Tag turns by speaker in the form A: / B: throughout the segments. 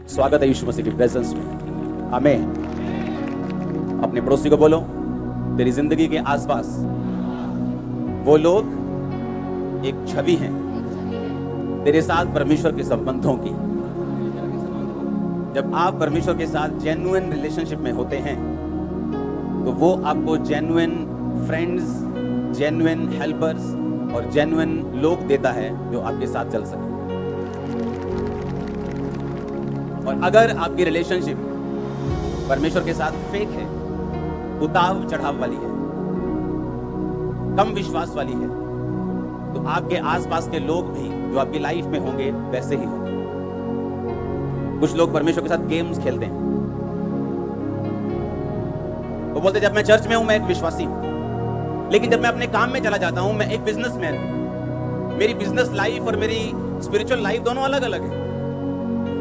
A: स्वागत है यीशु मसीह की प्रेजेंस में। आमीन। अपने पड़ोसी को बोलो, तेरी जिंदगी के आसपास वो लोग एक छवि हैं तेरे साथ परमेश्वर के संबंधों की। जब आप परमेश्वर के साथ जेन्युइन रिलेशनशिप में होते हैं तो वो आपको जेन्युइन फ्रेंड्स, जेन्युइन हेल्पर्स और जेन्युइन लोग देता है जो आपके साथ चल सके। और अगर आपकी रिलेशनशिप परमेश्वर के साथ फेक है, उतार चढ़ाव वाली है, कम विश्वास वाली है, तो आपके आसपास के लोग भी जो आपकी लाइफ में होंगे वैसे ही होंगे। कुछ लोग परमेश्वर के साथ गेम्स खेलते हैं। वो बोलते जब मैं चर्च में हूं मैं एक विश्वासी हूं, लेकिन जब मैं अपने काम में चला जाता हूं मैं एक बिजनेसमैन हूं। मेरी बिजनेस लाइफ और मेरी स्पिरिचुअल लाइफ दोनों अलग अलग है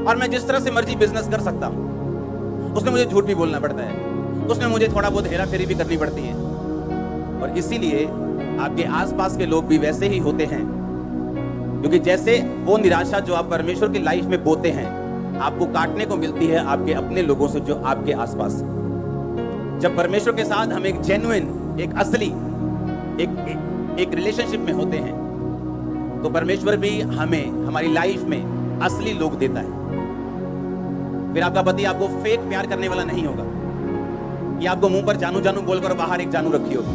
A: और मैं जिस तरह से मर्जी बिजनेस कर सकता हूं। उसमें मुझे झूठ भी बोलना पड़ता है, उसमें मुझे थोड़ा बहुत हेरा फेरी भी करनी पड़ती है। और इसीलिए आपके आसपास के लोग भी वैसे ही होते हैं, क्योंकि जैसे वो निराशा जो आप परमेश्वर की लाइफ में बोते हैं आपको काटने को मिलती है आपके अपने लोगों से जो आपके आसपास। जब परमेश्वर के साथ हम एक जेन्युइन, एक असली, एक रिलेशनशिप में होते हैं तो परमेश्वर भी हमें हमारी लाइफ में असली लोग देता है। फिर आपका पति आपको फेक प्यार करने वाला नहीं होगा कि आपको मुंह पर जानू जानू बोलकर बाहर एक जानू रखी होगी।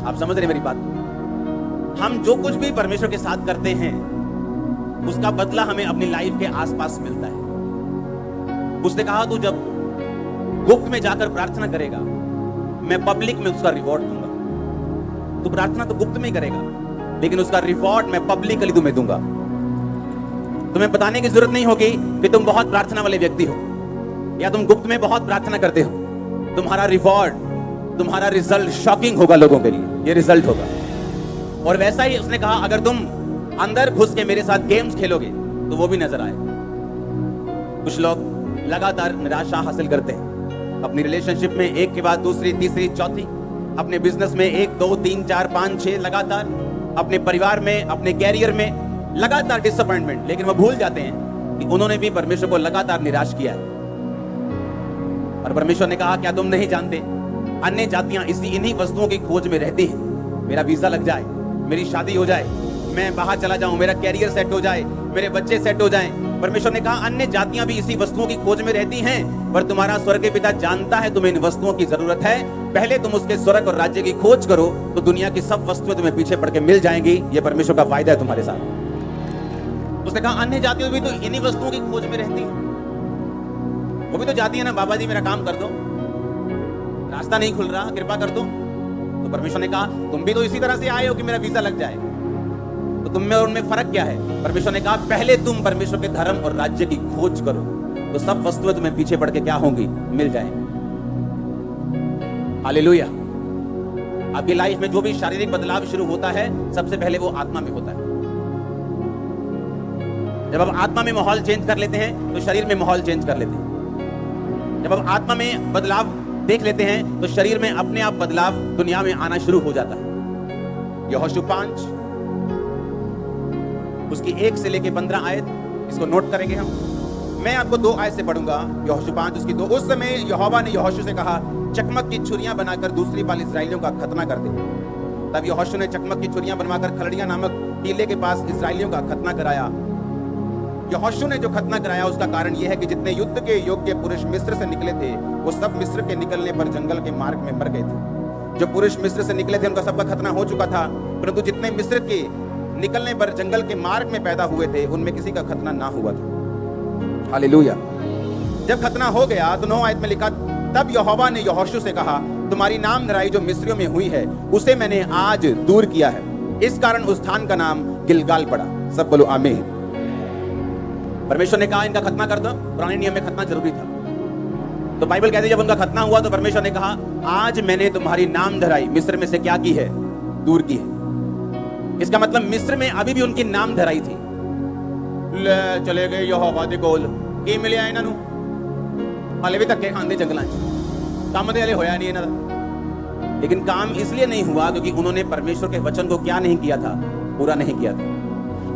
A: आप समझ रहे मेरी बात? हम जो कुछ भी परमेश्वर के साथ करते हैं उसका बदला हमें अपनी लाइफ के आसपास मिलता है। उसने कहा तू जब गुप्त में जाकर प्रार्थना करेगा मैं पब्लिक में उसका रिवॉर्ड दूंगा। तू प्रार्थना तो गुप्त में ही करेगा, लेकिन उसका रिवॉर्ड मैं पब्लिकली तुम्हें दूंगा। तुम्हें बताने की जरूरत नहीं होगी कि तुम बहुत प्रार्थना वाले व्यक्ति हो या तुम गुप्त में बहुत प्रार्थना करते हो। तुम्हारा रिवॉर्ड, तुम्हारा रिजल्ट शॉकिंग होगा लोगों के लिए, ये रिजल्ट होगा। और वैसा ही उसने कहा अगर तुम अंदर घुस के मेरे साथ गेम्स खेलोगे तो वो भी नजर आए। कुछ लोग लगातार निराशा हासिल करते हैं अपनी रिलेशनशिप में, एक के बाद दूसरी, तीसरी, चौथी, अपने बिजनेस में 1, 2, 3, 4, 5, 6 लगातार, अपने परिवार में, अपने कैरियर में लगातार डिसअपॉइंटमेंट। लेकिन वो भूल जाते हैं कि उन्होंने भी परमेश्वर को लगातार निराश किया है। और परमेश्वर ने कहा क्या तुम नहीं जानते अन्य जातियां इन्हीं वस्तुओं की खोज में रहती हैं। मेरा वीजा लग जाए, मेरी शादी हो जाए, मैं बाहर चला जाऊं, मेरा कैरियर सेट हो जाए, मेरे बच्चे सेट हो जाएं। परमेश्वर ने कहा अन्य जातियां भी इसी वस्तुओं की खोज में रहती हैं, पर तुम्हारा स्वर्गीय पिता जानता है तुम्हें इन वस्तुओं की जरूरत है। पहले तुम उसके स्वर्ग और राज्य की खोज करो तो दुनिया की सब वस्तुएं तुम्हें पीछे पड़ के मिल जाएंगी। ये परमेश्वर का वायदा है तुम्हारे साथ। उसने कहा अन्य जातियां भी तो इन्हीं वस्तुओं की खोज में रहती हैं। वो भी तो जाती है ना, बाबा जी मेरा काम कर दो, रास्ता नहीं खुल रहा, कृपा कर दो। तो परमेश्वर ने कहा तुम भी तो इसी तरह से आए हो कि मेरा वीजा लग जाए, तो तुम में और उनमें फर्क क्या है? परमेश्वर ने कहा पहले तुम परमेश्वर के धर्म और राज्य की खोज करो तो सब वस्तुएं तुम्हें पीछे पड़ के क्या होंगी? मिल जाएंगी। हालेलुया। आपकी लाइफ में जो भी शारीरिक बदलाव शुरू होता है सबसे पहले वो आत्मा में होता है। जब आप आत्मा में माहौल चेंज कर लेते हैं तो शरीर में माहौल चेंज कर लेते हैं। जब आप आत्मा में बदलाव देख लेते हैं तो शरीर में अपने आप बदलाव दुनिया में आना शुरू हो जाता है। यहोशू 5 उसकी 1 से लेके 15 आयत, इसको नोट करेंगे हम। मैं आपको 2 आयत से पढ़ूंगा। यहोशू 5 उसकी 2। उस समय यहोवा ने यहोशू से कहा चकमक की छुरियां बनाकर दूसरी बाल इस्राएलियों का खतना कर दे। तब यहोशू ने चकमक की छुरियां बनवाकर खलड़ियां नामक टीले के पास इस्राएलियों का खतना कराया। यहोशू ने जो खतना कराया उसका कारण यह है कि जितने युद्ध के योग्य पुरुष मिस्र से निकले थे वो सब मिस्र के निकलने पर जंगल के मार्ग में मर गए थे। जो पुरुष मिस्र से निकले थे उनका सबका खतना हो चुका था, परंतु जितने मिस्र के निकलने पर जंगल के मार्ग में पैदा हुए थे उनमें किसी का खतना ना हुआ था। हालेलुया। जब खतना हो गया तो 9 आयत में लिखा तब यहोवा ने यहोशू से कहा तुम्हारी नाम धराई जो मिस्रियों में हुई है उसे मैंने आज दूर किया है। इस कारण उस स्थान का नाम गिलगाल पड़ा। सब बोलो आमीन। परमेश्वर ने कहा इनका खतना कर दो। पुराने नियम में खतना जरूरी था, तो बाइबल कहती है जब उनका खतना हुआ तो परमेश्वर ने कहा आज मैंने तुम्हारी नाम धराई मिस्र में से क्या की है? दूर की है। इसका मतलब मिस्र में अभी भी उनकी नाम धराई थी। ले चले गए यहोवा दे कोल की मिले इन्हां नूं, हाले भी धक्के खांदे जंगलां च, काम ते हले होया नहीं इन्हां दा। लेकिन काम इसलिए नहीं हुआ क्योंकि उन्होंने परमेश्वर के वचन को क्या नहीं किया था? पूरा नहीं किया था।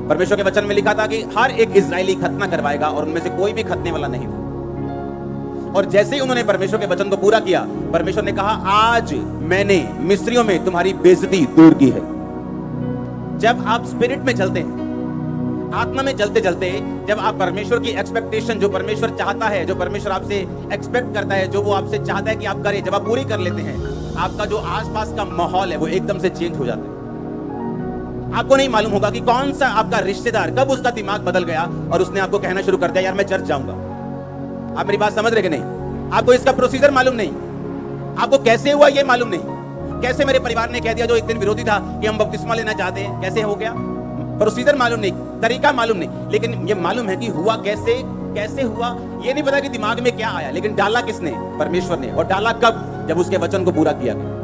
A: परमेश्वर के वचन में लिखा था कि हर एक इजरायली खतना करवाएगा और उनमें से कोई भी खतने वाला नहीं था। और जैसे ही उन्होंने परमेश्वर के वचन को पूरा किया, परमेश्वर ने कहा, आज मैंने मिस्रियों में तुम्हारी बेइज्जती दूर की है। जब आप स्पिरिट में चलते हैं, आत्मा में चलते चलते, जब आप परमेश्वर की एक्सपेक्टेशन, जो परमेश्वर चाहता है, जो परमेश्वर आपसे एक्सपेक्ट करता है, जो वो आपसे चाहता है कि आप करें, जब आप पूरी कर लेते हैं, आपका जो आसपास का माहौल है वो एकदम से चेंज हो जाता है। आपको नहीं मालूम होगा कि कौन सा आपका रिश्तेदार कब उसका दिमाग बदल गया और उसने आपको कहना शुरू कर दिया, यार मैं चर्च जाऊंगा। आप मेरी बात समझ रहे कि नहीं? आपको इसका प्रोसीजर मालूम नहीं, आपको कैसे हुआ ये मालूम नहीं। कैसे मेरे परिवार ने कह दिया, जो एक दिन विरोधी था, कि हम बपतिस्मा लेना चाहते हैं, कैसे हो गया? प्रोसीजर मालूम नहीं, तरीका मालूम नहीं, लेकिन ये मालूम है कि हुआ कैसे, कैसे हुआ। ये नहीं पता कि दिमाग में क्या आया, लेकिन डाला किसने? परमेश्वर ने। और डाला कब? जब उसके वचन को पूरा किया गया।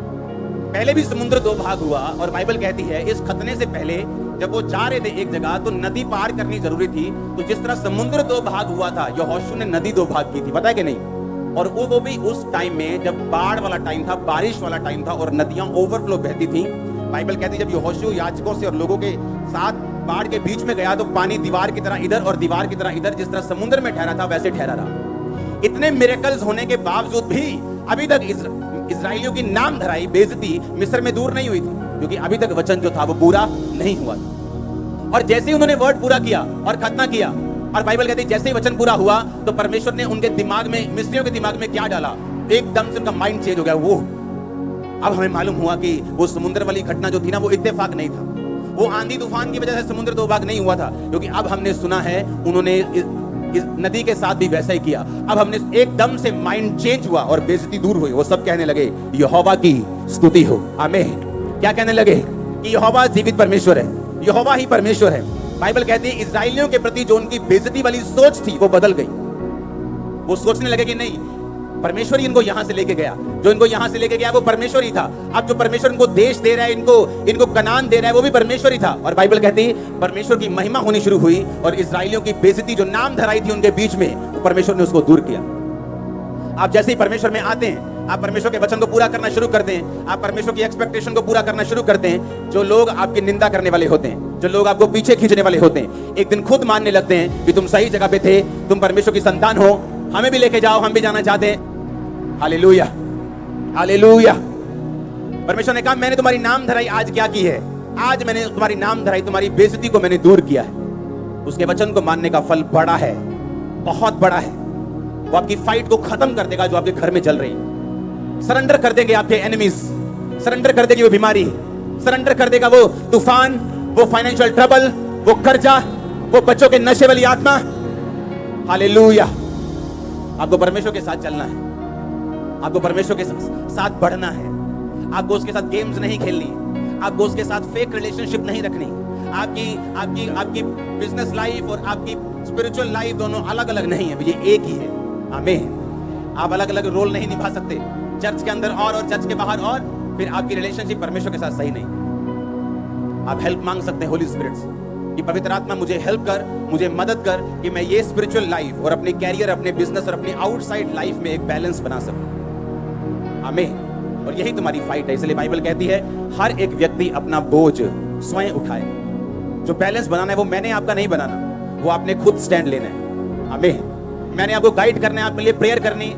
A: पहले भी समुद्र दो भाग हुआ, और बाइबल कहती है इस खतने से पहले जब वो जा रहे थे एक जगह, तो नदी पार करनी जरूरी थी। तो जिस तरह समुद्र दो भाग हुआ था, यहोशू ने नदी दो भाग की थी, पता है कि नहीं? और वो भी उस टाइम में जब बाढ़ वाला टाइम था, बारिश वाला टाइम था, और नदियां ओवरफ्लो बहती थी। बाइबल कहती है जब यहोशू याजकों से और लोगों के साथ बाढ़ के बीच में गया, तो पानी दीवार की तरह इधर और दीवार की तरह इधर, जिस तरह समुद्र में ठहरा था वैसे ठहरा रहा। इतने मिरेकल्स होने के बावजूद भी अभी तक इजराइलियों की नाम धराई बेइज्जती मिस्र में दूर नहीं हुई थी, क्योंकि अभी तक वचन जो था वो पूरा नहीं हुआ था। और जैसे ही उन्होंने वर्ड पूरा किया और खतना किया, और बाइबल कहती है जैसे ही वचन पूरा हुआ, तो परमेश्वर ने उनके दिमाग में, मिस्रियों के दिमाग में क्या डाला? एकदम से उनका माइंड चेंज हो गया। वो अब हमें मालूम हुआ कि वो समुद्र वाली घटना जो थी ना, वो इत्तेफाक नहीं था, वो आंधी तूफान की वजह से समुद्र दो भाग नहीं हुआ था। क्योंकि अब हमने सुना है उन्होंने इस नदी के साथ भी वैसा ही किया। अब हमने एकदम से माइंड चेंज हुआ और बेइज्जती दूर हुई। वो सब कहने लगे यहोवा की स्तुति हो, आमीन। क्या कहने लगे? कि यहोवा जीवित परमेश्वर है, यहोवा ही परमेश्वर है। बाइबल कहती है इजराइलियों के प्रति जो उनकी बेइज्जती वाली सोच थी वो बदल गई। वो सोचने लगे कि नहीं, परमेश्वर ही इनको यहां से लेके गया, जो इनको यहां से लेके गया वो परमेश्वर ही था। अब जो परमेश्वर इनको देश दे रहा है, इनको कनान दे रहा है, वो भी परमेश्वर ही था। और बाइबल कहती है परमेश्वर की महिमा होनी शुरू हुई, और इजराइलियों की बेइज्जती जो नाम धराई थी उनके बीच में, वो परमेश्वर ने उसको दूर किया। आप जैसे ही परमेश्वर में आते हैं, आप परमेश्वर के वचन को पूरा करना शुरू करते हैं, आप परमेश्वर की एक्सपेक्टेशन को पूरा करना शुरू करते हैं, जो लोग आपकी निंदा करने वाले होते हैं, जो लोग आपको पीछे खींचने वाले होते हैं, एक दिन खुद मानने लगते हैं कि तुम सही जगह पे थे, तुम परमेश्वर की संतान हो, हमें भी लेके जाओ, हम भी जाना चाहते हैं। Hallelujah, hallelujah. परमेश्वर ने कहा मैंने तुम्हारी नाम धराई, आज क्या की है? आज मैंने तुम्हारी नाम धराई, तुम्हारी बेइज्जती को मैंने दूर किया है। उसके वचन को मानने का फल बड़ा है, बहुत बड़ा है। वो आपकी फाइट को खत्म कर देगा जो आपके घर में चल रही है। सरेंडर कर देंगे आपके एनिमीज, सरेंडर कर देगी वो बीमारी, सरेंडर कर देगा वो तूफान, वो फाइनेंशियल ट्रबल, वो कर्जा, वो बच्चों के नशे वाली आत्मा। हालेलुया। आपको परमेश्वर के साथ चलना है, आपको परमेश्वर के साथ बढ़ना है, आपको उसके साथ गेम्स नहीं खेलनी, आपको उसके साथ फेक रिलेशनशिप नहीं रखनी। आपकी बिजनेस लाइफ और आपकी स्पिरिचुअल लाइफ दोनों अलग अलग नहीं है, ये एक ही है। आमीन। आप अलग अलग रोल नहीं निभा सकते, चर्च के अंदर और चर्च के बाहर, और फिर आपकी रिलेशनशिप परमेश्वर के साथ सही नहीं। आप हेल्प मांग सकते हैं होली स्पिरिट से कि पवित्र आत्मा मुझे हेल्प कर, मुझे मदद कर कि मैं ये स्पिरिचुअल लाइफ और अपने कैरियर, अपने बिजनेस और अपनी आउटसाइड लाइफ में एक बैलेंस बना सकूं। आमीन। और यही तुम्हारी फाइट है। इसलिए बाइबल कहती है हर एक व्यक्ति अपना बोझ स्वयं उठाए। जो बैलेंस बनाना है वो मैंने आपका नहीं बनाना, वो आपने खुद स्टैंड लेना है। आमीन। मैंने आपको गाइड करना है, आपके लिए प्रेयर करनी,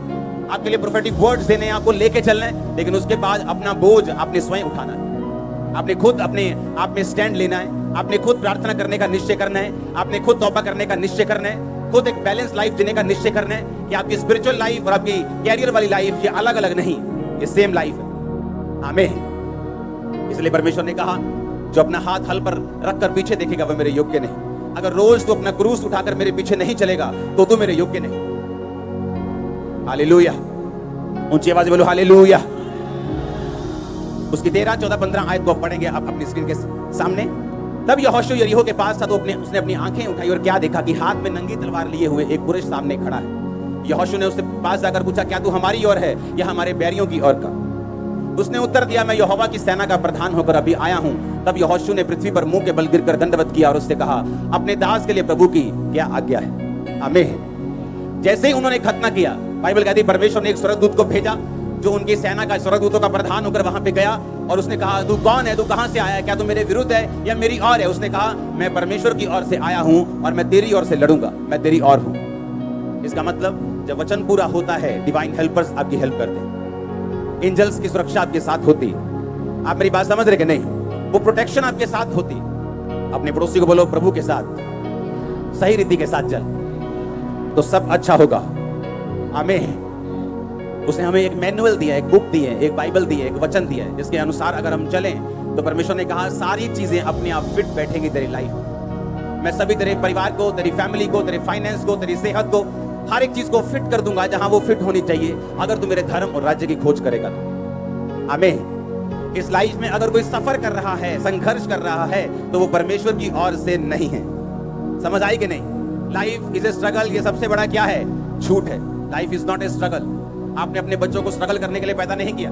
A: आपके लिए प्रोफेटिक वर्ड्स देने हैं, आपको लेके चलना है, लेकिन उसके बाद अपना बोझ आपने स्वयं उठाना है। आपने खुद अपने आप में स्टैंड लेना है, आपने खुद प्रार्थना करने का निश्चय करना है, आपने खुद तौबा करने का निश्चय करना है, खुद एक बैलेंस लाइफ जीने का निश्चय करना है कि आपकी स्पिरिचुअल लाइफ और आपकी कैरियर वाली लाइफ ये अलग अलग नहीं, ये सेम लाइफ है। आमीन। इसलिए परमेश्वर ने कहा जो अपना हाथ हल पर रखकर पीछे देखेगा वह मेरे योग्य नहीं। अगर रोज तू अपना क्रूस उठाकर मेरे पीछे नहीं चलेगा तो तू मेरे योग्य नहीं। हालेलुया। ऊंची आवाज बोलो हालेलुया। उसकी 13, 14, 15 आयत को पढ़ेंगे आप अपनी स्क्रीन के सामने। तब यहोशू यरीहो के पास था तो उसने अपनी आंखें उठाई और क्या देखा कि हाथ में नंगी तलवार लिए हुए एक पुरुष सामने खड़ा है। यहोशू ने उससे पास जाकर पूछा क्या तू हमारी ओर है या हमारे बैरियों की ओर का? उसने उत्तर दिया मैं यहोवा की सेना का प्रधान होकर अभी आया हूं। तब यहोशू ने पृथ्वी पर मुंह के बल गिरकर दंडवत किया और उससे कहा अपने दास के लिए प्रभु की क्या आज्ञा है? आमीन। जैसे ही उन्होंने खतना किया, बाइबल कहती है परमेश्वर ने एक स्वर्गदूत को भेजा जो उनकी सेना का स्वर्गदूतों का प्रधान होकर वहां पे गया और उसने कहा, तू कौन है, तू कहां से आया है, क्या तू मेरे विरुद्ध है या मेरी ओर है? उसने कहा, मैं परमेश्वर की ओर से आया हूं और मैं तेरी ओर से लड़ूंगा, मैं तेरी ओर हूं। इसका मतलब जब वचन पूरा होता है, डिवाइन हेल्पर्स आपकी हेल्प करते हैं, एंजल्स की सुरक्षा आपके साथ होती। आप मेरी बात समझ रहे कि नहीं? वो प्रोटेक्शन आपके साथ होती। अपने पड़ोसी को बोलो, प्रभु के साथ सही रीति के साथ चल तो सब अच्छा होगा। आमीन। उसने हमें एक मैनुअल दिया, एक बुक दी है, एक बाइबल दी है, एक वचन दिया है, जिसके अनुसार अगर हम चलें तो परमेश्वर ने कहा सारी चीजें अपने आप फिट बैठेंगी तेरी लाइफ में। मैं सभी तेरे परिवार को, तेरी फैमिली को, तेरे फाइनेंस को, तेरी सेहत को, हर एक चीज को फिट कर दूंगा जहां वो फिट होनी चाहिए, अगर तू मेरे धर्म और राज्य की खोज करेगा। आमीन। इस लाइफ में अगर कोई सफर कर रहा है, संघर्ष कर रहा है, तो वो परमेश्वर की ओर से नहीं है। समझ आई कि नहीं? Life is a struggle. ये सबसे बड़ा क्या है? झूठ है। Life is not a struggle. आपने अपने बच्चों को स्ट्रगल करने के लिए पैदा नहीं किया।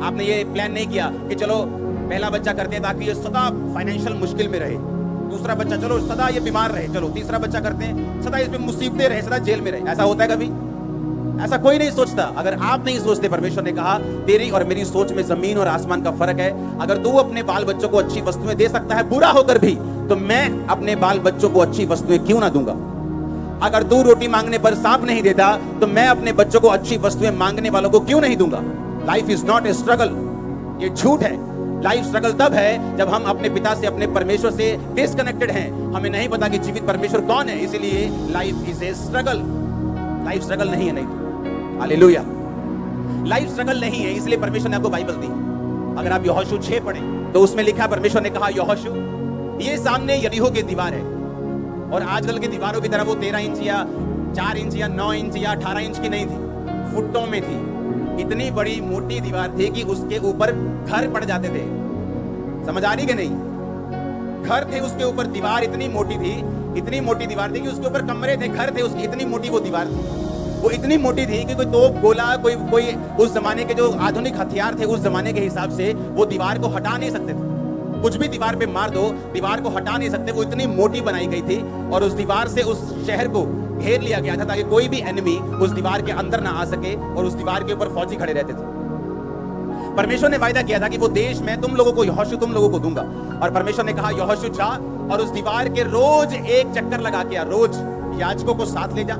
A: आपने ये प्लान नहीं किया कि चलो पहला बच्चा करते हैं ताकि ये सदा फाइनेंशियल मुश्किल में रहे, दूसरा बच्चा चलो सदा ये बीमार रहे, चलो तीसरा बच्चा करते हैं सदा इसमें मुसीबतें रहे, सदा जेल में रहे। ऐसा होता है कभी? ऐसा कोई नहीं सोचता। अगर आप नहीं सोचते, परमेश्वर ने कहा तेरी और मेरी सोच में जमीन और आसमान का फर्क है। अगर तू अपने बाल बच्चों को अच्छी वस्तुएं दे सकता है बुरा होकर भी, तो मैं अपने बाल बच्चों को अच्छी वस्तुएं क्यों ना दूंगा? अगर तू रोटी मांगने पर सांप नहीं देता, तो मैं अपने बच्चों को अच्छी वस्तुएं मांगने वालों को क्यों नहीं दूंगा? Life is not a struggle. ये झूठ है। लाइफ स्ट्रगल तब है जब हम अपने पिता से, अपने परमेश्वर से डिस्कनेक्टेड हैं। हमें नहीं पता कि जीवित परमेश्वर कौन है, इसलिए life is a struggle. Life struggle नहीं है, नहीं तो हालेलुया। लाइफ स्ट्रगल नहीं है, इसलिए परमेश्वर ने आपको बाइबल दी। अगर आप यहोशू 6 पढ़ें तो उसमें लिखा, परमेश्वर ने कहा, यहोशू ये सामने यरीहो की दीवार है, और आजकल की दीवारों की तरह वो 13 इंच या 4 इंच या 9 इंच या 18 इंच की नहीं थी, फुटों में थी। इतनी बड़ी मोटी दीवार थी कि उसके ऊपर घर पड़ जाते थे। समझ आ रही कि नहीं? घर थे उसके ऊपर, दीवार इतनी मोटी थी, इतनी मोटी दीवार थी कि उसके ऊपर कमरे थे, घर थे उसकी, इतनी मोटी वो दीवार थी। वो इतनी मोटी थी कि कोई तोप, गोला, कोई उस जमाने के जो आधुनिक हथियार थे उस जमाने के हिसाब से वो दीवार को हटा नहीं सकते थे। कुछ भी दीवार पे मार दो, दीवार को हटा नहीं सकते। वो इतनी मोटी बनाई गई थी और उस दीवार से उस शहर को घेर लिया गया था ताकि कोई भी एनिमी उस दीवार के अंदर ना आ सके, और उस दीवार के ऊपर फौजी खड़े रहते थे। परमेश्वर ने वायदा किया था कि वो देश मैं तुम लोगों को, यहोशू तुम लोगों को दूंगा। और परमेश्वर ने कहा, यहोशू जा और उस दीवार के रोज एक चक्कर लगा के आ। रोज याजकों को साथ ले जा,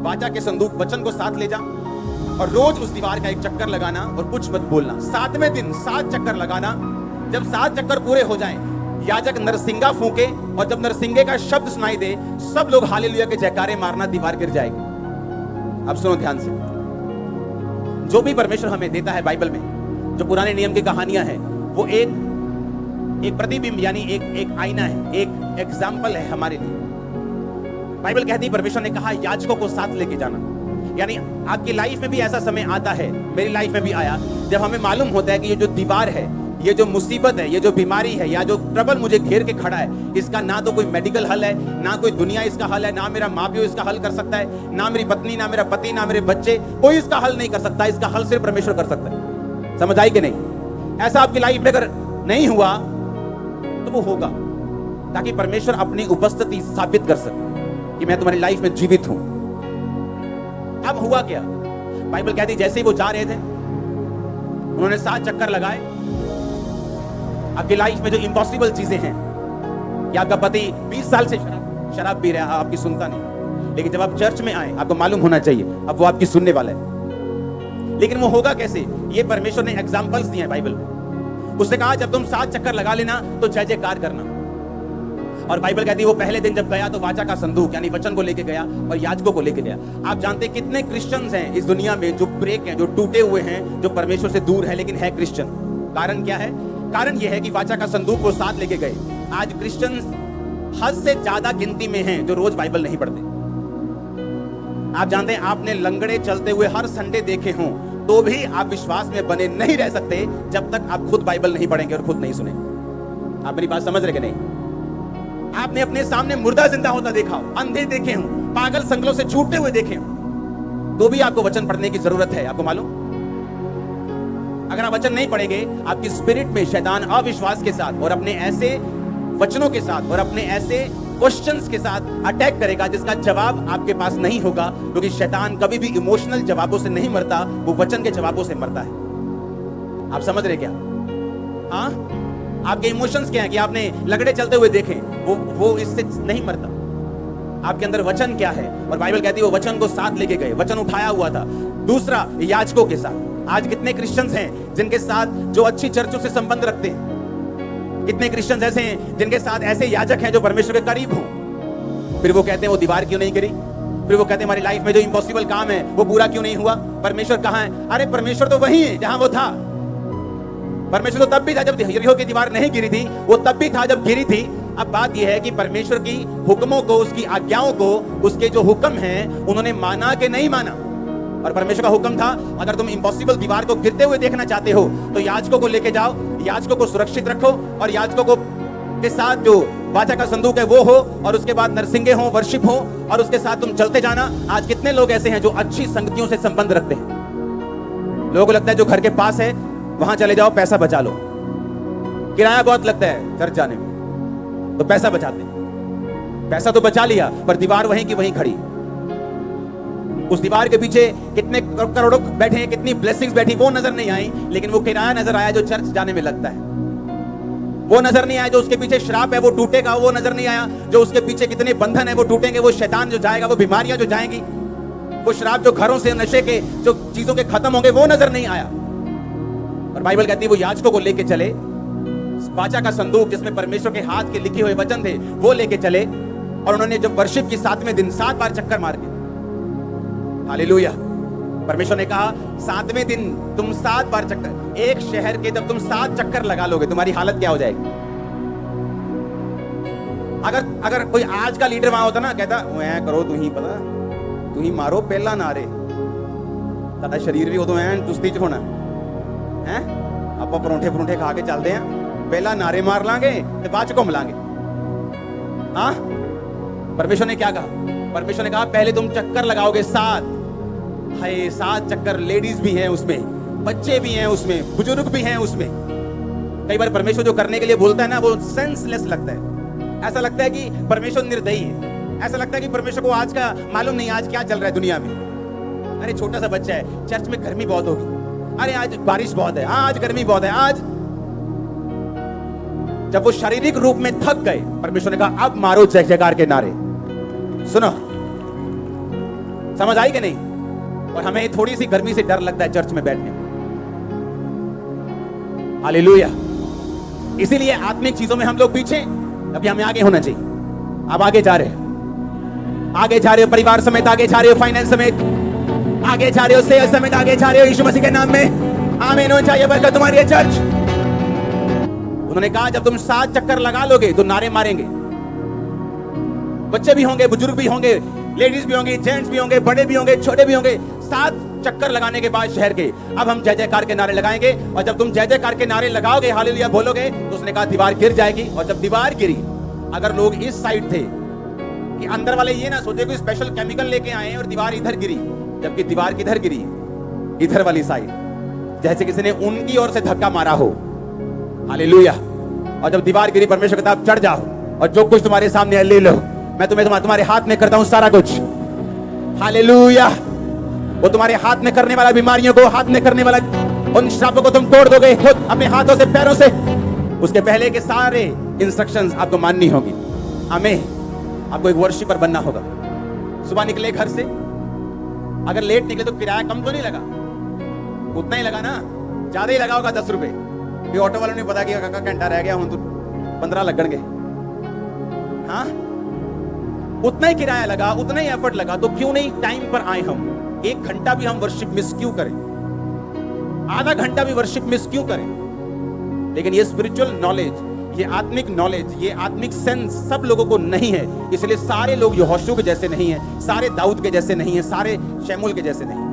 A: वाचा के संदूक वचन को साथ ले जा, और रोज उस दीवार का एक चक्कर लगाना और कुछ मत बोलना। 7वें दिन 7 चक्कर लगाना। जब 7 चक्कर पूरे हो जाएं, याजक नरसिंगा फूके, और जब नरसिंगे का शब्द सुनाई दे, सब लोग हालेलुया के जयकारे मारना, दीवार गिर जाएगी। अब सुनो ध्यान से, जो भी परमेश्वर हमें देता है बाइबल में, जो पुराने नियम की कहानियां हैं, वो एक प्रतिबिंब यानी एक आईना है, एक एग्जाम्पल है हमारे लिए। बाइबल कहती है, परमेश्वर ने कहा याजकों को साथ लेके जाना। यानी आपकी लाइफ में भी ऐसा समय आता है, मेरी लाइफ में भी आया, जब हमें मालूम होता है कि ये जो दीवार है, ये जो मुसीबत है, ये जो बीमारी है, या जो ट्रबल मुझे घेर के खड़ा है, इसका ना तो कोई मेडिकल हल है, ना कोई दुनिया इसका हल है, ना मेरा माँ प्यो इसका हल कर सकता है, ना मेरी पत्नी, ना मेरा पति, ना मेरे बच्चे, कोई इसका हल नहीं कर सकता। इसका हल सिर्फ परमेश्वर कर सकता है। समझ आई कि नहीं? ऐसा आपकी लाइफ में अगर नहीं हुआ तो वो होगा, ताकि परमेश्वर अपनी उपस्थिति साबित कर सके कि मैं तुम्हारी लाइफ में जीवित हूं। अब हुआ क्या? बाइबल कहती जैसे ही वो जा रहे थे, उन्होंने 7 चक्कर लगाए। आपकी लाइफ में जो इम्पॉसिबल चीजें हैं, कि आपका पति 20 साल से शराब पी रहा है, आपकी सुनता नहीं, लेकिन जब आप चर्च में आए आपको मालूम होना चाहिए अब वो आपकी सुनने वाला है। लेकिन वो होगा कैसे? ये परमेश्वर ने एग्जाम्पल्स दिए हैं बाइबल में। उसने कहा जब तुम 7 चक्कर लगा लेना तो जय जयकार करना। और बाइबल कहती है वो पहले दिन जब गया तो वाचा का संदूक यानी वचन को लेके गया और याजकों को लेके गया। आप जानते हैं कितने क्रिश्चियंस हैं इस दुनिया में जो ब्रेक हैं, जो टूटे हुए हैं, जो परमेश्वर से दूर है लेकिन है क्रिश्चियन। कारण क्या है? कारण यह है कि वाचा का संदूक वो साथ लेके गए। आज क्रिश्चियंस हद से ज्यादा गिनती में हैं जो रोज बाइबल नहीं पढ़ते। आप जानते हैं आपने लंगड़े चलते हुए हर संडे देखे हों तो भी आप विश्वास में बने नहीं रह सकते जब तक आप खुद बाइबल नहीं पढ़ेंगे और खुद नहीं सुनेंगे। आप मेरी बात समझ रहे कि नहीं? आपने अपने सामने मुर्दा जिंदा होता देखा हो, अंधे देखे हो, पागल संगलों से छूटते हुए देखे हो, तो भी आपको वचन पढ़ने की जरूरत है। आपको मालूम, अगर आप वचन नहीं पढ़ेंगे आपकी स्पिरिट में शैतान अविश्वास के साथ और अपने ऐसे वचनों के साथ और अपने ऐसे क्वेश्चंस के साथ अटैक करेगा जिसका जवाब आपके पास नहीं होगा, क्योंकि शैतान कभी भी इमोशनल जवाबों से नहीं मरता, वो वचन के जवाबों से मरता है। आप समझ रहे क्या? हाँ, आपके इमोशंस क्या है कि आपने लगड़े चलते हुए देखे, वो इससे नहीं मरता। आपके अंदर वचन क्या है? और बाइबल कहती है वो वचन को साथ लेके गए, वचन उठाया हुआ था। दूसरा, याजकों के साथ। आज कितने क्रिश्चियंस हैं जिनके साथ जो अच्छी चर्चों से संबंध रखते हैं? कितने क्रिश्चियंस ऐसे हैं जिनके साथ ऐसे याजक हैं जो परमेश्वर के करीब हों, फिर वो कहते हैं वो दीवार क्यों नहीं गिरी, फिर वो कहते हैं हमारी लाइफ में जो इम्पॉसिबल काम है वो पूरा क्यों नहीं हुआ, परमेश्वर कहाँ है? अरे परमेश्वर तो वही है जहां वो था। परमेश्वर तो तब भी था जब यरीहो की दीवार नहीं गिरी थी, वो तब भी था जब गिरी थी। अब बात यह है कि परमेश्वर की हुक्मों को, उसकी आज्ञाओं को, उसके जो हुक्म हैं उन्होंने माना कि नहीं माना। और परमेश्वर का हुक्म था अगर तुम इम्पॉसिबल दीवार को गिरते हुए देखना चाहते हो तो याजकों को लेके जाओ, याजकों को सुरक्षित रखो, और याजकों को के साथ जो वाचा का संदूक है वो हो, और उसके बाद नरसिंगे हो, वर्शिप हो, और उसके साथ तुम चलते जाना। आज कितने लोग ऐसे हैं जो अच्छी संगतियों से संबंध रखते हैं? लोगों को लगता है जो घर के पास है वहां चले जाओ, पैसा बचा लो। किराया बहुत लगता है चर्च जाने में, तो पैसा बचाते हैं। पैसा तो बचा लिया, पर दीवार वहीं की वहीं खड़ी। उस दीवार के पीछे कितने करोड़ों बैठे हैं, कितनी ब्लेसिंग्स बैठी, वो नजर नहीं आई, लेकिन वो किराया नजर आया जो चर्च जाने में लगता है। वो नजर नहीं आया जो उसके पीछे श्राप है वो टूटेगा, वो नजर नहीं आया जो उसके पीछे कितने बंधन है वो टूटेंगे, वो शैतान जो जाएगा, वो बीमारियां जो जाएंगी, वो श्राप जो घरों से, नशे के जो चीजों के खत्म होंगे, वो नजर नहीं आया। और बाइबल कहती है वो याजकों को लेके चले, वाचा का संदूक जिसमें परमेश्वर के हाथ के लिखे हुए वचन थे वो लेके चले, और उन्होंने जब वर्शिप की 7वें दिन 7 बार चक्कर मार के, हालेलुया, परमेश्वर ने कहा 7वें दिन तुम 7 बार चक्कर, एक शहर के जब तुम 7 चक्कर लगा लोगे तुम्हारी हालत क्या हो जाएगी? अगर कोई आज का लीडर वहां होता ना, कहता ऐ करो तू ही पता, तू ही मारो पहला नारे, तादा शरीर भी उदों ऐ चुस्ती च होना है। आप परोंठे परोंठे खा के चलते हैं, पहला नारे मार लांगे तो बाद च घूम लांगे। हाँ, परमेश्वर ने क्या कहा? परमेश्वर ने कहा पहले तुम चक्कर लगाओगे 7। हाय, 7 चक्कर। लेडीज भी हैं उसमें, बच्चे भी हैं उसमें, बुजुर्ग भी हैं उसमें। कई बार परमेश्वर जो करने के लिए बोलता है ना वो सेंसलेस लगता है। ऐसा लगता है कि परमेश्वर निर्दयी है, ऐसा लगता है कि परमेश्वर को आज का मालूम नहीं आज क्या चल रहा है दुनिया में। अरे छोटा सा बच्चा है, चर्च में गर्मी बहुत होगी, अरे आज बारिश बहुत है, आज गर्मी बहुत है। आज जब वो शारीरिक रूप में थक गए, परमेश्वर ने कहा अब मारो जय जयकार के नारे। सुनो, समझ आई कि नहीं? और हमें थोड़ी सी गर्मी से डर लगता है चर्च में बैठने में। हालेलुया। इसीलिए आत्मिक चीजों में हम लोग पीछे, अभी हमें आगे होना चाहिए। अब आगे जा रहे हो, आगे जा रहे हो, परिवार समेत आगे जा रहे हो, फाइनेंस समेत आगे जा रहे हो, सेल समेत आगे जा रहे हो, यीशु मसीह के नाम में आमीन हो चाहिए। बरकत तुम्हारी है चर्च। उन्होंने कहा जब तुम 7 चक्कर लगा लोगे तो नारे मारेंगे। बच्चे भी होंगे, बुजुर्ग भी होंगे, लेडीज भी होंगे, जेंट्स भी होंगे, बड़े भी होंगे, छोटे भी होंगे। 7 चक्कर लगाने के बाद शहर के अब हम जय जयकार के नारे लगाएंगे। और जब तुम जय जयकार के नारे लगाओगे, हालेलुया बोलोगे, तो उसने कहा दीवार गिर जाएगी। और जब दीवार गिरी, अगर लोग इस साइड थे कि अंदर वाले ये ना सोचे कोई स्पेशल केमिकल लेके आए और दीवार इधर गिरी, जबकि दीवार किधर गिरी? इधर वाली साइड, जैसे किसी ने उनकी ओर से धक्का मारा हो। हालेलुया। और जब दीवार गिरी, परमेश्वर कहता चढ़ जाओ और जो कुछ तुम्हारे सामने है ले लो, मैं तुम्हारे हाथ में करता हूं सारा कुछ। हालेलुया। वो तुम्हारे हाथ में करने वाला, बीमारियों को हाथ में करने वाला, उन श्रापों को तुम तोड़ दोगे खुद अपने हाथों से, पैरों से। उसके पहले के सारे इंस्ट्रक्शंस आपको माननी होगी। आमीन। आपको एक वर्शिपर बनना होगा। सुबह निकले घर से, अगर लेट निकले तो किराया कम तो नहीं लगा, उतना ही लगा ना, ज्यादा ही लगा होगा 10 रुपए। ये ऑटो वालों ने पता किया काका घंटा रह गया हूं तो 15 लगणगे। हाँ, उतना ही किराया लगा, उतना ही एफर्ट लगा, तो क्यों नहीं टाइम पर आए हम? 1 घंटा भी हम वर्शिप मिस क्यों करें? आधा घंटा भी वर्शिप मिस क्यों करें? लेकिन ये स्पिरिचुअल नॉलेज, ये आत्मिक नॉलेज, ये आत्मिक सेंस सब लोगों को नहीं है। इसलिए सारे लोग यहोशू के जैसे नहीं है, सारे दाऊद के जैसे नहीं है, सारे शमूएल के जैसे नहीं है।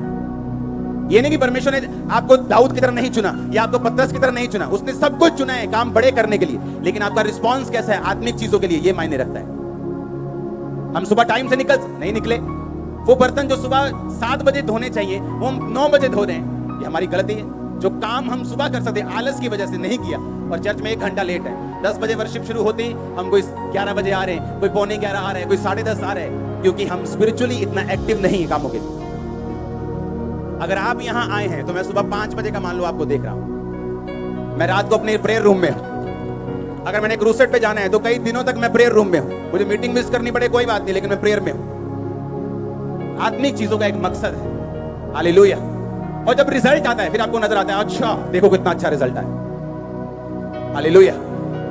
A: ये नहीं कि परमेश्वर ने आपको दाऊद की तरह नहीं चुना या आपको पतरस की तरह नहीं चुना, उसने सब कुछ चुना है काम बड़े करने के लिए, लेकिन आपका रिस्पॉन्स कैसा है आत्मिक चीजों के लिए, ये मायने रखता है। हम सुबह टाइम से नहीं निकले, वो बर्तन जो सुबह 7 बजे धोने चाहिए वो हम 9 बजे धो रहे हैं, ये हमारी गलती है। जो काम हम सुबह कर सकते आलस की वजह से नहीं किया, और चर्च में 1 घंटा लेट है। 10 बजे वर्शिप शुरू होती, हम कोई 11 बजे आ रहे हैं, कोई पौने 11 आ रहे हैं, कोई 10:30 आ रहे हैं, क्योंकि हम स्पिरिचुअली इतना एक्टिव नहीं है कामों के लिए। अगर आप यहां आए हैं तो मैं सुबह 5 बजे का मान लो आपको देख रहा हूं, मैं रात को अपने प्रेयर रूम में हूं। अगर मैंने क्रूसेड पे जाना है तो कई दिनों तक मैं प्रेयर रूम में हूं। मुझे मीटिंग मिस करनी पड़े कोई बात नहीं, लेकिन मैं प्रेयर में हूं। आत्मिक चीजों का एक मकसद है। हालेलुया। और जब रिजल्ट आता है फिर आपको नजर आता है, अच्छा देखो कितना अच्छा रिजल्ट आया। हालेलुया।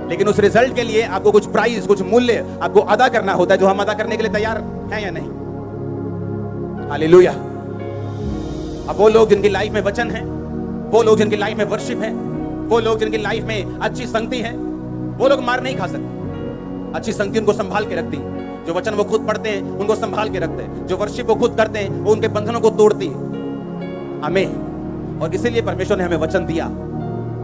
A: लेकिन उस रिजल्ट के लिए आपको कुछ प्राइस, कुछ मूल्य आपको अदा करना होता है, जो हम अदा करने के लिए तैयार हैं या नहीं। हालेलुया। अब वो लोग जिनकी लाइफ में वचन है, वो लोग जिनकी लाइफ में वर्शिप है, वो लोग जिनकी लाइफ में अच्छी संगति है, वो लोग मार नहीं खा सकते। अच्छी संगति उनको संभाल के रखती है। जो वचन वो खुद पढ़ते हैं उनको संभाल के रखते हैं। जो वर्शिप वो खुद करते हैं वो उनके बंधनों को तोड़ती है। हमें, और इसीलिए परमेश्वर ने हमें वचन दिया,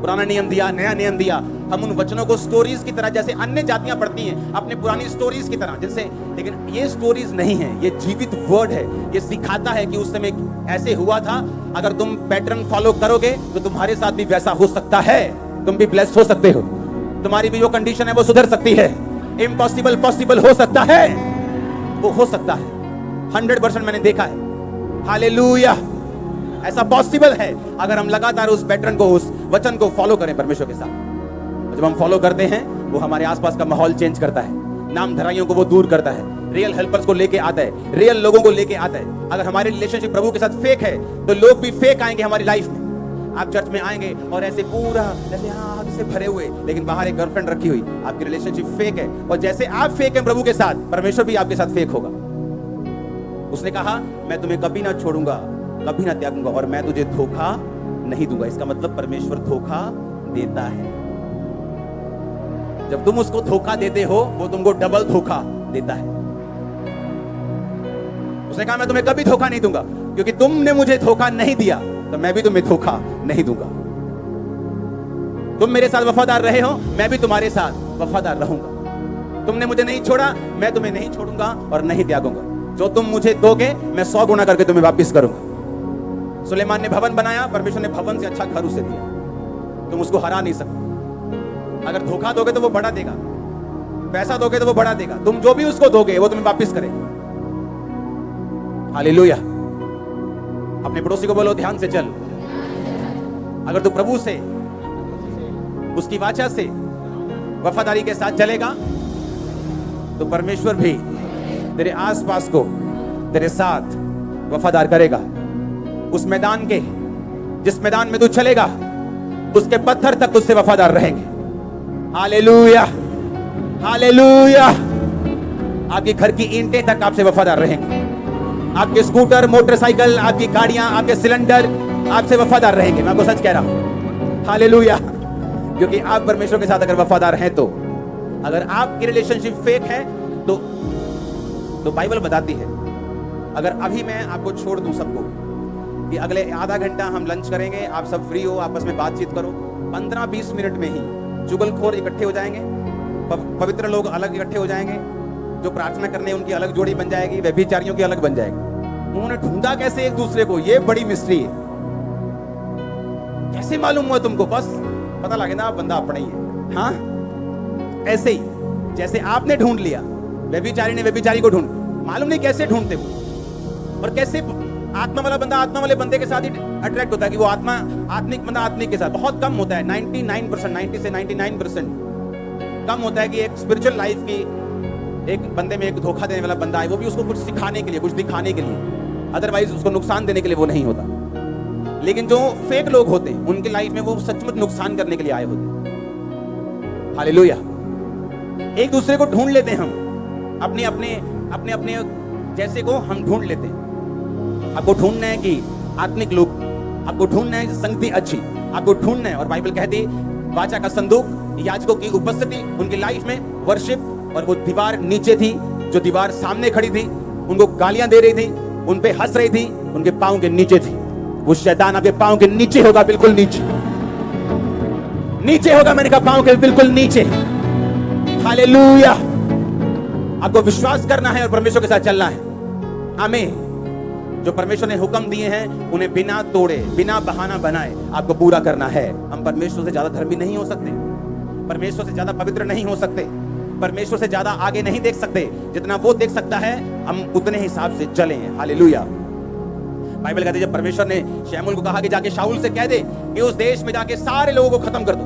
A: पुराना नियम दिया, नया नियम दिया। हम उन वचनों को स्टोरीज की तरह, जैसे अन्य जातियां पढ़ती हैं अपने पुरानी स्टोरीज की तरह, जिनसे, लेकिन ये स्टोरीज नहीं है, ये जीवित वर्ड है। ये सिखाता है कि उस समय ऐसे हुआ था। अगर तुम पैटर्न फॉलो करोगे तो तुम्हारे साथ भी वैसा हो सकता है। तुम भी ब्लेस्ड हो सकते हो। तुम्हारी भी जो कंडीशन है वो सुधर सकती है। इम्पॉसिबल पॉसिबल हो सकता है, वो हो सकता है। 100% मैंने देखा है। हालेलुया। ऐसा पॉसिबल है अगर हम लगातार उस पैटर्न को, उस वचन को फॉलो करें परमेश्वर के साथ। जब हम फॉलो करते हैं वो हमारे आसपास का माहौल चेंज करता है। नाम धराइयों को वो दूर करता है, रियल हेल्पर्स को लेके आता है, रियल लोगों को लेके आता है। अगर हमारे रिलेशनशिप प्रभु के साथ फेक है तो लोग भी फेक आएंगे हमारी लाइफ में। आप चर्च में आएंगे और ऐसे पूरा ऐसे आग से भरे हुए, लेकिन बाहर एक गर्लफ्रेंड रखी हुई, आपकी रिलेशनशिप फेक है। और जैसे आप फेक हैं प्रभु के साथ, परमेश्वर भी आपके साथ फेक होगा। उसने कहा मैं तुम्हें कभी ना छोड़ूंगा, कभी ना त्यागूंगा, और मैं तुझे धोखा नहीं दूंगा। इसका मतलब परमेश्वर धोखा देता है। जब तुम उसको धोखा देते हो वो तुमको डबल धोखा देता है। उसने कहा मैं तुम्हें कभी धोखा नहीं दूंगा, क्योंकि तुमने मुझे धोखा नहीं दिया तो मैं भी तुम्हें धोखा नहीं दूंगा। तुम मेरे साथ वफादार रहे हो, मैं भी तुम्हारे साथ वफादार रहूंगा। तुमने मुझे नहीं छोड़ा, मैं तुम्हें नहीं छोड़ूंगा और नहीं त्यागूंगा। जो तुम मुझे दोगे मैं 100 गुना करके तुम्हें वापस करूंगा। सुलेमान ने भवन बनाया, परमेश्वर ने भवन से अच्छा घर उसे दिया। तुम उसको हरा नहीं सकते। अगर धोखा दोगे तो वो बढ़ा देगा, पैसा दोगे तो वो बढ़ा देगा। तुम जो भी उसको दोगे वो तुम्हें वापस करेगा। हालेलुया। अपने पड़ोसी को बोलो ध्यान से चल। अगर तू प्रभु से, उसकी वाचा से वफादारी के साथ चलेगा तो परमेश्वर भी तेरे आसपास को तेरे साथ वफादार करेगा। उस मैदान के, जिस मैदान में तू चलेगा उसके पत्थर तक तुझसे वफादार रहेंगे। Hallelujah, hallelujah. आपके घर की ईंटें तक आपसे वफादार रहेंगे। आपके स्कूटर, मोटरसाइकिल, आपकी गाड़ियां, आपके सिलेंडर आपसे वफादार रहेंगे। मैं आपको सच कह रहा हूं। हालेलुया। क्योंकि आप परमेश्वर के साथ अगर वफादार हैं तो, अगर आपकी रिलेशनशिप फेक है तो बाइबल बताती है, अगर अभी मैं आपको छोड़ दूं सबको कि अगले आधा घंटा हम लंच करेंगे, आप सब फ्री हो, आपस में बातचीत करो, 15-20 मिनट में ही चुगलखोर इकट्ठे हो जाएंगे, पवित्र लोग अलग इकट्ठे हो जाएंगे, जो प्रार्थना करने उनकी अलग जोड़ी बन जाएगी, व्यभिचारियों की अलग बन जाएगी। उन्होंने ढूंढा कैसे एक दूसरे को, ये बड़ी मिस्ट्री है। कैसे मालूम हुआ तुमको? बस पता लगे ना, आप बंदा अपना ही है। हाँ, ऐसे ही जैसे आपने ढूंढ लिया, व्यभिचारी ने व्यभिचारी को ढूंढ, मालूम नहीं कैसे ढूंढते वो, और कैसे आत्मा वाला बंदा आत्मा वाले बंदे के साथ ही अट्रैक्ट होता है कि वो आत्मा, आत्मिक बंदा आत्मिक के साथ। बहुत कम होता है, 99%, 90 से 99% कम होता है कि एक स्पिरिचुअल लाइफ की एक बंदे में एक धोखा देने वाला बंदा है, वो भी उसको कुछ सिखाने के लिए, कुछ दिखाने के लिए, अदरवाइज उसको नुकसान देने के लिए वो नहीं होता। लेकिन जो फेक लोग होते हैं उनकी लाइफ में वो सचमुच नुकसान करने के लिए आए होते हैं। हालेलुया। एक दूसरे को ढूंढ लेते हैं हम, अपने अपने जैसे को हम ढूंढ लेते हैं। आपको ढूंढना है कि आत्मिक लोग, आपको ढूंढना है संगति अच्छी, आपको ढूंढना है। और बाइबल कहती है वाचा का संदूक, याजकों की उपस्थिति उनकी लाइफ में, वर्शिप, और वो दीवार नीचे थी, जो दीवार सामने खड़ी थी उनको गालियां दे रही थी, उन पे हंस रही थी, उनके पांव के नीचे थी। वो शैतान आपके पांव के नीचे होगा, बिल्कुल नीचे, नीचे होगा। मैंने कहा पांव के बिल्कुल नीचे। हालेलुया। आपको विश्वास करना है और परमेश्वर के साथ चलना है। आमीन। जो परमेश्वर ने हुक्म दिए हैं उन्हें बिना तोड़े, बिना बहाना बनाए आपको पूरा करना है। हम परमेश्वर से ज्यादा धर्मी नहीं हो सकते। परमेश्वर से ज्यादा पवित्र नहीं हो सकते, परमेश्वर से ज्यादा आगे नहीं देख सकते। जितना वो देख सकता है हम उतने हिसाब से चले। हालेलुया। बाइबल कहती है जब परमेश्वर ने शमूएल को कहा कि जाके शाऊल से कह दे कि उस देश में जाके सारे लोगों को खत्म कर दो,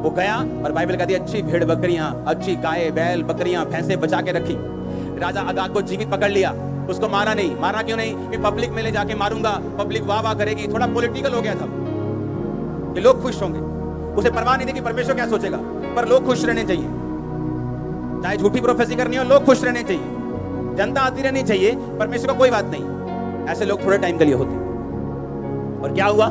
A: वो गया और बाइबल कहती है अच्छी भेड़ बकरियां, अच्छी गाय बैल बकरियां भैंसे बचा के रखी। राजा अगाग को जीवित पकड़ लिया, उसको मारा नहीं। मारा क्यों नहीं? कि पब्लिक में ले जाके मारूंगा, पब्लिक वाह वाह करेगी। थोड़ा पॉलिटिकल हो गया था कि लोग खुश होंगे। उसे परवाह नहीं थी कि परमेश्वर क्या सोचेगा, पर लोग खुश रहने चाहिए। चाहे झूठी प्रोफेसी करनी हो, लोग खुश रहने चाहिए, जनता आती रहनी चाहिए, परमेश्वर को कोई बात नहीं। ऐसे लोग थोड़े टाइम के लिए होते। और क्या हुआ?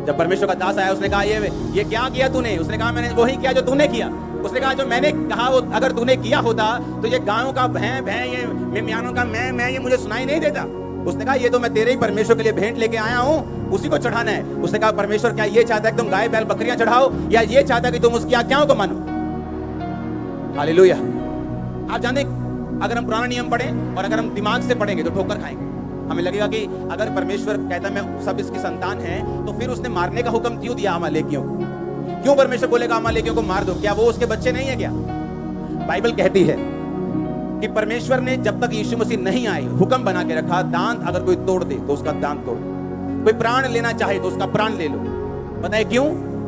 A: जब परमेश्वर का दास आया, उसने कहा ये क्या किया तूने? उसने कहा मैंने वही किया जो तूने किया। उसने कहा जो मैंने कहा वो अगर तूने किया होता तो ये गायों का भैं भैं, ये मेमयानों का मैं ये मुझे सुनाई नहीं देता। उसने कहा ये तो मैं तेरे ही परमेश्वर के लिए भेंट लेके आया हूँ, उसी को चढ़ाना है। उसने कहा परमेश्वर क्या ये चाहता है कि तुम गाय बैल बकरियां चढ़ाओ, या ये चाहता है कि तुम उसकी आज्ञाओं को मानो? हालेलुया। आप जाने अगर हम पुराना नियम पढ़ें और अगर हम दिमाग से पढ़ेंगे तो ठोकर खाएंगे। हमें लगेगा कि अगर परमेश्वर कहता है मैं सब इसकी संतान है, तो फिर उसने मारने का हुक्म क्यों दिया अमालेकियों को? क्यों परमेश्वर बोलेगा अमालेकियों को मार दो? क्या वो उसके बच्चे नहीं है क्या? बाइबल कहती है कि परमेश्वर ने जब तक यीशु मसीह नहीं आए हुक्म बना के रखा, दांत अगर कोई तोड़ दे तो उसका दांत तोड़, कोई प्राण लेना चाहे तो उसका प्राण ले लो। पता है क्यों?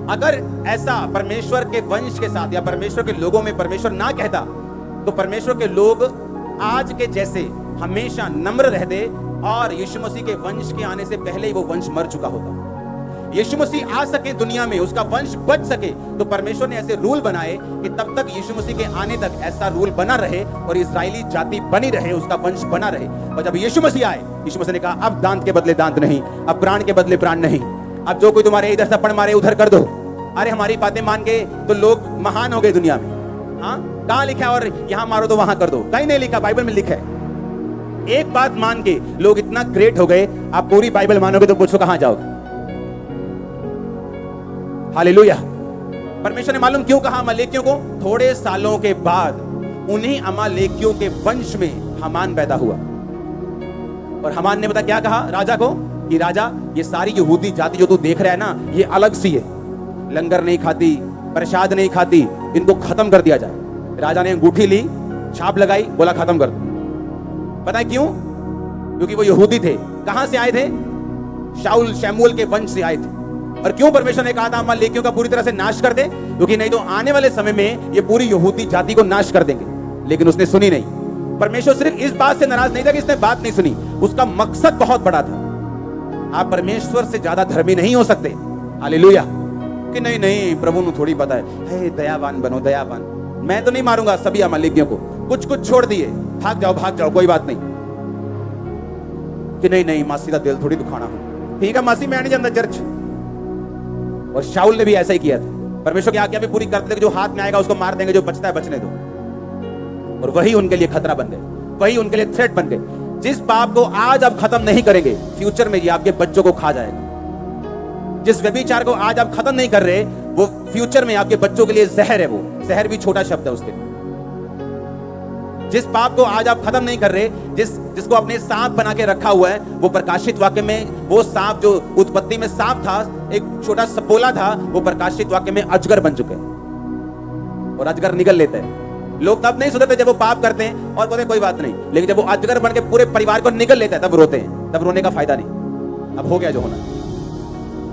A: अगर ऐसा परमेश्वर के वंश के साथ या परमेश्वर के लोगों में परमेश्वर ना कहता, तो परमेश्वर के लोग आज के जैसे हमेशा नम्र रहते और यीशु मसीह के वंश के आने से पहले ही वो वंश मर चुका होता। यीशु मसीह आ सके दुनिया में, उसका वंश बच सके, तो परमेश्वर ने ऐसे रूल बनाए कि तब तक यीशु मसीह के आने तक ऐसा रूल बना रहे और इजरायली जाति बनी रहे, उसका वंश बना रहे। और जब यीशु मसीह आए, यीशु मसीह ने कहा अब दांत के बदले दांत नहीं, अब प्राण के बदले प्राण नहीं, अब जो कोई तुम्हारे इधर थप्पड़ मारे उधर कर दो। अरे हमारी बातें मान के तो लोग महान हो गए दुनिया में। हाँ, कहां लिखा है और यहां मारो तो वहां कर दो? कहीं नहीं लिखा, बाइबल में लिखा है। एक बात मान के लोग इतना ग्रेट हो गए, आप पूरी बाइबल मानोगे तो पूछो कहां जाओगे? हालेलुया। परमेश्वर ने मालूम क्यों कहा अमालेकियों को? थोड़े सालों के बाद उन्हीं अमालेकियों के वंश में हामान पैदा हुआ। और हामान ने पता क्या कहा राजा को? कि राजा ये सारी यहूदी जाति जो तू देख रहा है ना, ये अलग सी है, लंगर नहीं खाती, प्रसाद नहीं खाती, इनको खत्म कर दिया जाए। राजा ने अंगूठी ली, छाप लगाई, बोला खत्म कर दो। पता है क्यों? क्योंकि वो यहूदी थे। कहां से आए थे? शाऊल शमूएल के वंश से आए थे। और क्यों परमेश्वर ने कहा था अमालेकियों का पूरी तरह से नाश कर दे? क्योंकि नहीं तो आने वाले समय में ये पूरी यहूदी जाति को नाश कर देंगे। लेकिन उसने सुनी नहीं। परमेश्वर सिर्फ इस बात से नाराज नहीं था कि इसने बात नहीं सुनी, उसका मकसद बहुत बड़ा था। आप परमेश्वर से ज्यादा धर्मी नहीं हो सकते। हालेलुया। कि नहीं नहीं प्रभु को थोड़ी पता है, दयावान बनो दयावान, मैं तो नहीं मारूंगा सभी अमालेकियों को, कुछ कुछ छोड़ दिए, भाग जाओ कोई बात नहीं। कि नहीं नहीं मासी का दिल थोड़ी दुखाना हो, ठीक है मासी मैं नहीं जानता चर्च। और शाऊल ने भी ऐसा ही किया था। परमेश्वर की आज्ञा भी पूरी करते थे, जो हाथ में आएगा उसको मार देंगे, जो बचता है बचने दो। और वही उनके लिए खतरा बन गए, वही उनके लिए थ्रेट बन गए। जिस पाप को आज आप खत्म नहीं करेंगे, फ्यूचर में ये आपके बच्चों को खा जाएगा। जिस व्यभिचार को आज आप खत्म नहीं कर रहे, वो फ्यूचर में आपके बच्चों के लिए जहर है। वो जहर भी छोटा शब्द है उसके। जिस पाप को आज आप खत्म नहीं कर रहे, जिसको अपने सांप बना के रखा हुआ है, वो प्रकाशित वाक्य में वो सांप जो उत्पत्ति में सांप था, एक छोटा सपोला था, वो प्रकाशित वाक्य में अजगर बन चुके हैं। और अजगर निगल लेते हैं। लोग तब नहीं सुधरते जब वो पाप करते हैं और बोलते कोई बात नहीं, लेकिन जब वो अजगर बन के पूरे परिवार को निगल लेता है तब रोते हैं। तब रोने का फायदा नहीं, अब हो गया जो होना।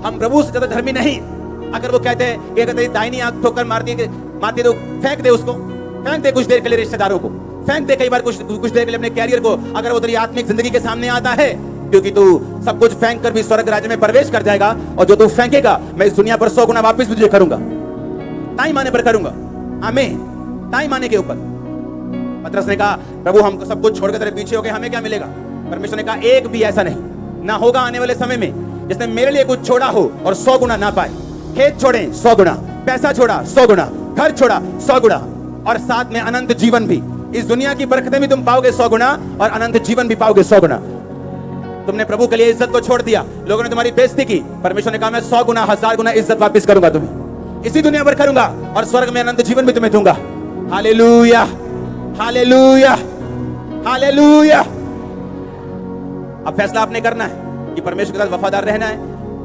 A: हम प्रभु से ज्यादा धर्मी नहीं। अगर वो कहते हैं कि अगर तेरी दाहिनी आंख ठोकर मारती है तो फेंक दे उसको, फेंक दे कुछ देर के लिए रिश्तेदारों को, फेंक दे कई बार कुछ देर के लिए अपने कैरियर को, अगर वो तेरी आत्मिक जिंदगी के सामने आता है। क्योंकि तू सब कुछ फेंक कर भी स्वर्ग राज्य में प्रवेश कर जाएगा, और जो तू फेंकेगा मैं इस दुनिया पर 100 गुना वापस तुझे करूंगा, टाइम आने पर करूंगा। आमीन। टाइम आने के ऊपर पतरस ने कहा प्रभु हम सब कुछ छोड़कर तेरे पीछे हो गए, हमें क्या मिलेगा? परमेश्वर ने कहा एक भी ऐसा नहीं ना होगा आने वाले समय में जिसने मेरे लिए कुछ छोड़ा हो और 100 गुना ना पाए। खेत छोड़े 100 गुना, पैसा छोड़ा 100 गुना, घर छोड़ा 100 गुना, और साथ में अनंत जीवन भी। इस दुनिया की बरकतें भी तुम पाओगे 100 गुना, और अनंत जीवन भी पाओगे 100 गुना। तुमने प्रभु के लिए इज्जत को छोड़ दिया, लोगों ने तुम्हारी बेइज्जती की। परमेश्वर ने कहा मैं 100 गुना 1000 गुना इज्जत वापस करूंगा तुम्हें, इसी दुनिया पर करूंगा, और स्वर्ग में अनंत जीवन भी तुम्हें दूंगा। Hallelujah, hallelujah, hallelujah. अब फैसला आपने करना है कि परमेश्वर के साथ वफादार रहना है,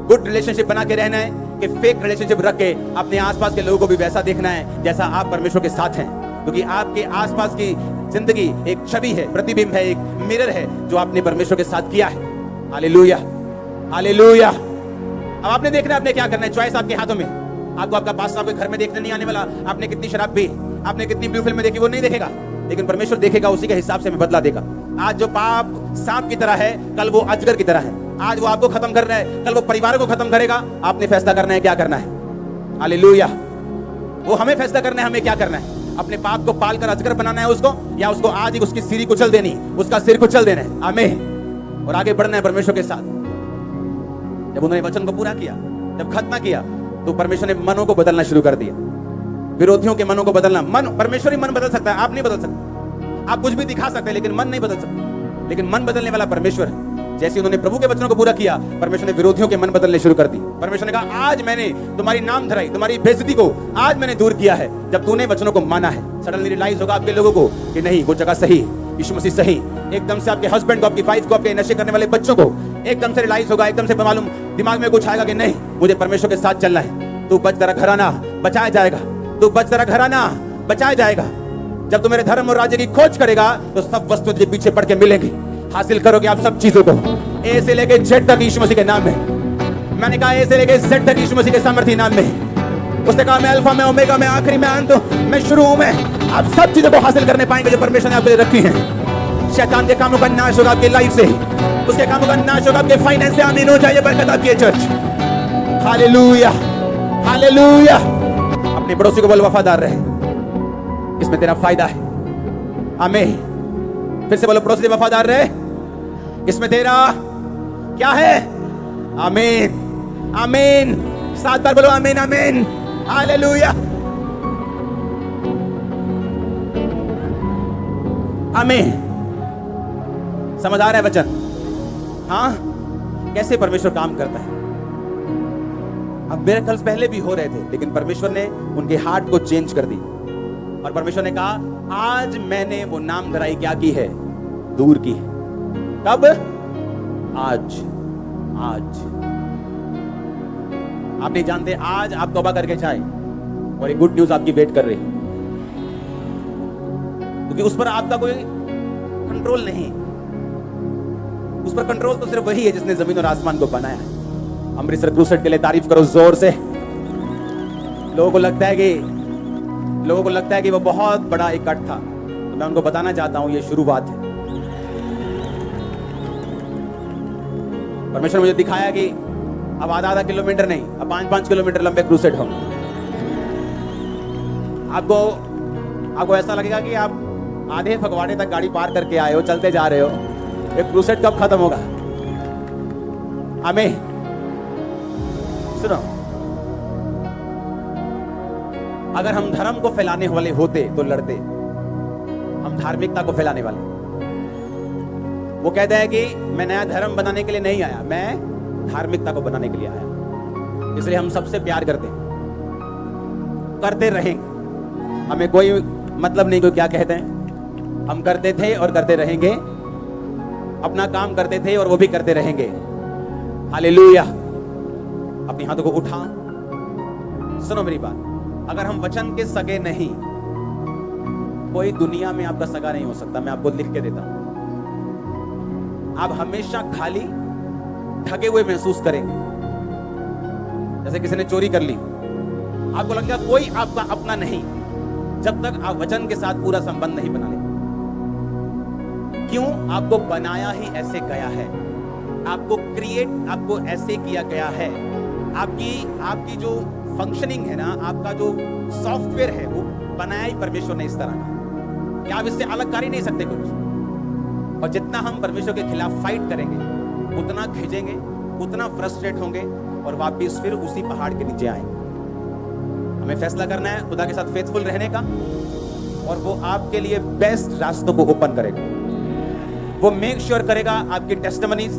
A: गुड रिलेशनशिप बना के रहना है, के फेक रिलेशनशिप रख के अपने आसपास के लोगों को भी वैसा देखना है जैसा आप परमेश्वर के साथ हैं, क्योंकि आपके आसपास की जिंदगी एक छवि है, प्रतिबिंब है, एक मिरर है जो आपने परमेश्वर के साथ किया है। Hallelujah, hallelujah. अब आपने देखना है आपने क्या करना है, चॉइस आपके हाथों में। आपको आपका पास आपके घर में देखने नहीं आने वाला, आपने कितनी शराब पी, आपने कितनी ब्लू फिल्म देखी, वो नहीं देखेगा, लेकिन परमेश्वर देखेगा, उसी के हिसाब से हमें बदला देगा। आज जो पाप सांप की तरह है, कल वो अजगर की तरह है। आज वो आपको खत्म कर रहा है, कल वो परिवार को खत्म करेगा। आपने फैसला करना है क्या करना है। हालेलुया। वो हमें फैसला करना है हमें क्या करना है, अपने पाप को पाल कर अजगर बनाना है उसको, या उसको आज ही उसकी सिरी कुचल देनी, उसका सिर कुचल देना है। आमीन। और आगे बढ़ना है परमेश्वर के साथ। जब उन्होंने वचन को पूरा किया, जब खत्म किया, तो परमेश्वर ने मनों को बदलना शुरू कर दिया, विरोधियों के मनों को बदलना। मन, परमेश्वर ही मन बदल सकता है, आप नहीं बदल सकते। आप कुछ भी दिखा सकते हैं लेकिन मन नहीं बदल सकते, लेकिन मन बदलने वाला परमेश्वर है। जैसे उन्होंने प्रभु के वचनों को पूरा किया, परमेश्वर ने विरोधियों के मन बदलने शुरू कर दी। परमेश्वर ने कहा आज मैंने तुम्हारी नाम धराई, तुम्हारी बेइज्जती को आज मैंने दूर किया है, जब तूने वचनों को माना है। सडनली रियलाइज होगा आपके लोगों को कि नहीं, वो जगह सही, यीशु मसीह सही। एकदम से आपके हस्बैंड को, आपकी वाइफ को, आपके नशे करने वाले बच्चों को एकदम से रियलाइज होगा, एकदम से मालूम दिमाग में कुछ आएगा कि नहीं, मुझे परमेश्वर के साथ चलना है। तू बच, तेरा घराना बचाया जाएगा। तू बच, तेरा घराना बचाया जाएगा। जब तू मेरे धर्म और राज्य की खोज करेगा तो सब वस्तु तुझे पीछे पड़ के मिलेंगी। हासिल करोगे आप सब चीजों को, ए से लेके जेड तक यीशु मसीह के नाम में। मैंने कहा ए से लेके जेड तक यीशु मसीह के सामर्थ्य नाम में। उसने कहा मैं अल्फा, मैं ओमेगा, मैं आखिरी, मैं अंत, मैं शुरू हूं। मैं आप सब चीजों को हासिल करने पाएंगे जो परमेश्वर ने आपके लिए रखी हैं। शैतान के कामों का नाश होगा आपकी लाइफ से, उसके कामों का नाश होगा आपके फाइनेंस से। आमीन हो जाए बरकत आपकी चर्च। Hallelujah, hallelujah. अपने पड़ोसी को बोल वफादार रहे, इसमें तेरा फायदा है। आमीन। फिर से बोलो पड़ोसी वफादार रहे, इसमें तेरा क्या है। आमीन, आमीन। 7 बार बोलो आमीन, आमीन। हालेलुया, आमीन। समझ आ रहा है वचन? हाँ, कैसे परमेश्वर काम करता है। अब मिरेकल्स पहले भी हो रहे थे, लेकिन परमेश्वर ने उनके हार्ट को चेंज कर दी। और परमेश्वर ने कहा आज मैंने वो नाम धराई क्या की है, दूर की है। कब? आज, आज। आप नहीं जानते, आज आप तौबा करके जाए और एक गुड न्यूज आपकी वेट कर रही है, क्योंकि उस पर आपका कोई कंट्रोल नहीं। उस पर कंट्रोल तो सिर्फ वही है जिसने जमीन और आसमान को बनाया है। अमृतसर क्रूसेड के लिए तारीफ करो जोर से। लोगों को लगता है कि वो बहुत बड़ा इकट्ठ था, तो मैं उनको बताना चाहता हूं ये शुरुआत है। परमेश्वर मुझे दिखाया कि अब आधा किलोमीटर नहीं, अब 5-5 किलोमीटर लंबे क्रूसेड होंगे। आपको ऐसा लगेगा कि आप आधे फगवाड़े तक गाड़ी पार करके आए हो, चलते जा रहे हो। ये क्रूसेड कब खत्म होगा? आमीन। सुनो, अगर हम धर्म को फैलाने वाले होते तो लड़ते, हम धार्मिकता को फैलाने वाले। वो कहता है कि मैं नया धर्म बनाने के लिए नहीं आया, मैं धार्मिकता को बनाने के लिए आया। इसलिए हम सबसे प्यार करते रहेंगे। हमें कोई मतलब नहीं कोई क्या कहते हैं, हम करते थे और करते रहेंगे। अपना काम करते थे और वो भी करते रहेंगे। हालेलुया। अपने हाथों को उठा, सुनो मेरी बात। अगर हम वचन के सगे नहीं, कोई दुनिया में आपका सगा नहीं हो सकता। मैं आपको लिख के देता हूं। आप हमेशा खाली, ठगे हुए महसूस करेंगे। जैसे किसी ने चोरी कर ली, आपको लगेगा कोई आपका अपना नहीं, जब तक आप वचन के साथ पूरा संबंध नहीं बना ले। क्यों? आपको बनाया ही ऐसे गया है, आपको ऐसे किया गया है। आपकी जो फंक्शनिंग है ना, आपका जो सॉफ्टवेयर है, वो बनाया ही परमेश्वर ने इस तरह का कि आप इससे अलग कर ही नहीं सकते कुछ। और जितना हम परमेश्वर के खिलाफ फाइट करेंगे, उतना खींचेंगे, उतना फ्रस्ट्रेट होंगे और वापिस फिर उसी पहाड़ के नीचे आएंगे। हमें फैसला करना है खुदा के साथ फेथफुल रहने का, और वो आपके लिए बेस्ट रास्तों को ओपन करेगा। वो मेक श्योर करेगा आपकी टेस्टिमनीज,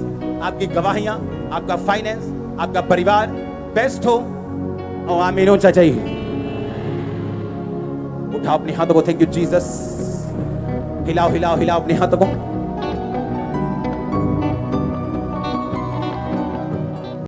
A: आपकी गवाहियां, आपका फाइनेंस, आपका परिवार बेस्ट हो। और आमीन होना चाहिए। उठाओ अपने हाथों को, थैंक यू जीसस। हिलाओ हिलाओ हिलाओ अपने हाथों को।